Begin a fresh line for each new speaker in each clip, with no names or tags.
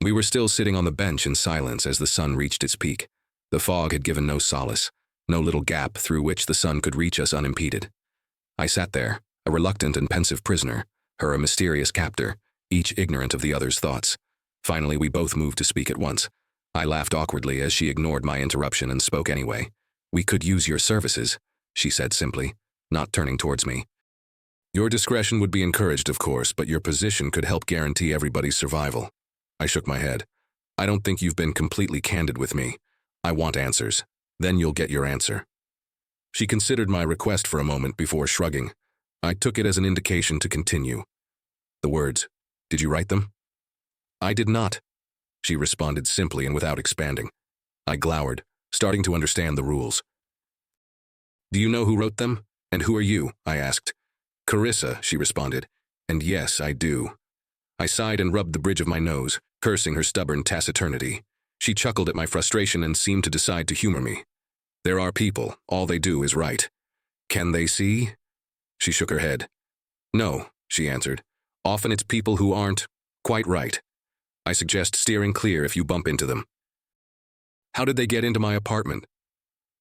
We were still sitting on the bench in silence as the sun reached its peak. The fog had given no solace, no little gap through which the sun could reach us unimpeded. I sat there, a reluctant and pensive prisoner, her a mysterious captor, each ignorant of the other's thoughts. Finally, we both moved to speak at once. I laughed awkwardly as she ignored my interruption and spoke anyway. "We could use your services," she said simply, not turning towards me. "Your discretion would be encouraged, of course, but your position could help guarantee everybody's survival." I shook my head. "I don't think you've been completely candid with me. I want answers. Then you'll get your answer." She considered my request for a moment before shrugging. I took it as an indication to continue. "The words, did you write them?" "I did not," she responded simply and without expanding. I glowered, starting to understand the rules. "Do you know who wrote them? And who are you?" I asked. "Carissa," she responded. "And yes, I do." I sighed and rubbed the bridge of my nose, cursing her stubborn taciturnity. She chuckled at my frustration and seemed to decide to humor me. "There are people, all they do is write. Can they see?" She shook her head. "No," she answered. "Often it's people who aren't quite right. I suggest steering clear if you bump into them." "How did they get into my apartment?"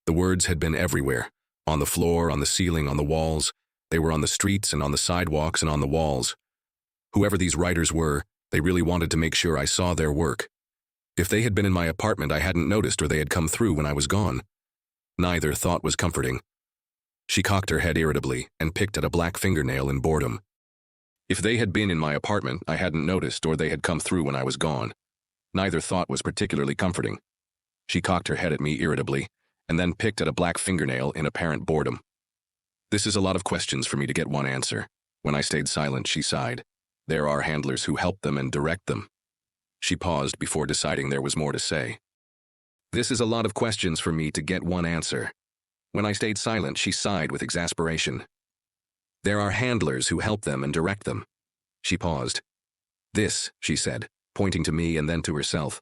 The words had been everywhere. On the floor, on the ceiling, on the walls. They were on the streets and on the sidewalks and on the walls. Whoever these writers were, they really wanted to make sure I saw their work. If they had been in my apartment, I hadn't noticed, or they had come through when I was gone. Neither thought was comforting. She cocked her head irritably and picked at a black fingernail in boredom. If they had been in my apartment, I hadn't noticed, or they had come through when I was gone. Neither thought was particularly comforting. She cocked her head at me irritably, and then picked at a black fingernail in apparent boredom. "This is a lot of questions for me to get one answer." When I stayed silent, she sighed. "There are handlers who help them and direct them." She paused before deciding there was more to say. "This is a lot of questions for me to get one answer." When I stayed silent, she sighed with exasperation. "There are handlers who help them and direct them." She paused. "This," she said, pointing to me and then to herself,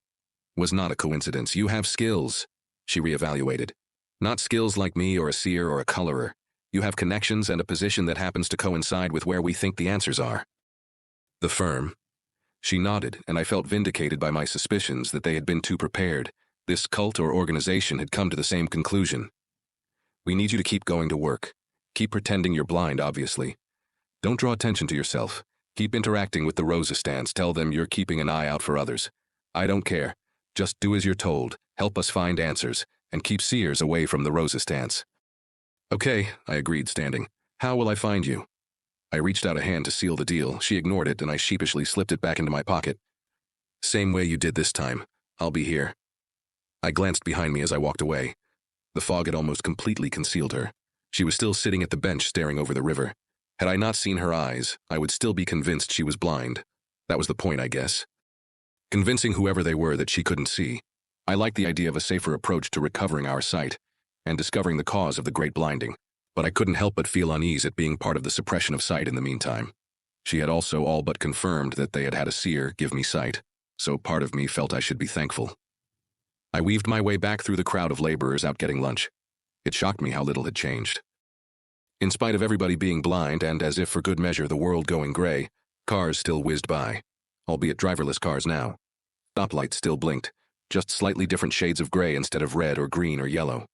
"was not a coincidence. You have skills." She reevaluated. "Not skills like me or a seer or a colorer. You have connections and a position that happens to coincide with where we think the answers are." "The firm?" She nodded, and I felt vindicated by my suspicions that they had been too prepared. This cult or organization had come to the same conclusion. "We need you to keep going to work. Keep pretending you're blind, obviously. Don't draw attention to yourself. Keep interacting with the Rosistants. Tell them you're keeping an eye out for others. I don't care. Just do as you're told. Help us find answers, and keep seers away from the Rosistants." "Okay," I agreed, standing. "How will I find you?" I reached out a hand to seal the deal. She ignored it, and I sheepishly slipped it back into my pocket. "Same way you did this time. I'll be here." I glanced behind me as I walked away. The fog had almost completely concealed her. She was still sitting at the bench staring over the river. Had I not seen her eyes, I would still be convinced she was blind. That was the point, I guess. Convincing whoever they were that she couldn't see. I liked the idea of a safer approach to recovering our sight and discovering the cause of the great blinding, but I couldn't help but feel unease at being part of the suppression of sight in the meantime. She had also all but confirmed that they had had a seer give me sight, so part of me felt I should be thankful. I weaved my way back through the crowd of laborers out getting lunch. It shocked me how little had changed. In spite of everybody being blind and, as if for good measure, the world going gray, cars still whizzed by, albeit driverless cars now. Stoplights still blinked, just slightly different shades of gray instead of red or green or yellow.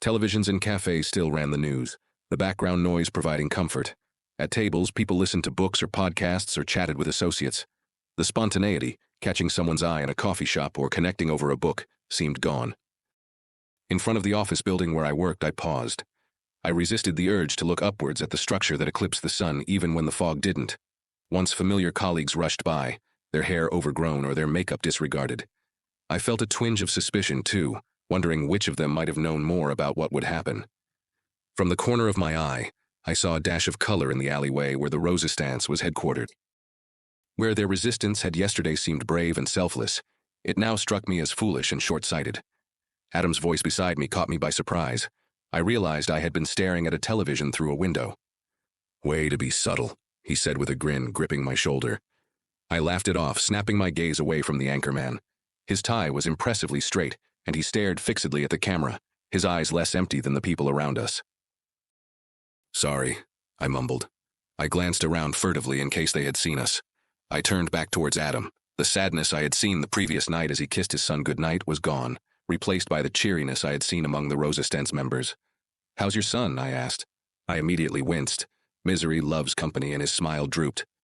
Televisions in cafes still ran the news, the background noise providing comfort. At tables, people listened to books or podcasts or chatted with associates. The spontaneity, catching someone's eye in a coffee shop or connecting over a book, seemed gone. In front of the office building where I worked, I paused. I resisted the urge to look upwards at the structure that eclipsed the sun even when the fog didn't. Once familiar colleagues rushed by, their hair overgrown or their makeup disregarded. I felt a twinge of suspicion, too, wondering which of them might have known more about what would happen. From the corner of my eye, I saw a dash of color in the alleyway where the Rosistants was headquartered. Where their resistance had yesterday seemed brave and selfless, it now struck me as foolish and short-sighted. Adam's voice beside me caught me by surprise. I realized I had been staring at a television through a window. "Way to be subtle," he said with a grin, gripping my shoulder. I laughed it off, snapping my gaze away from the anchorman. His tie was impressively straight, and he stared fixedly at the camera, his eyes less empty than the people around us. "Sorry," I mumbled. I glanced around furtively in case they had seen us. I turned back towards Adam, The sadness I had seen the previous night as he kissed his son goodnight was gone, replaced by the cheeriness I had seen among the Rosistance members. "How's your son?" I asked. I immediately winced. Misery loves company, and his smile drooped.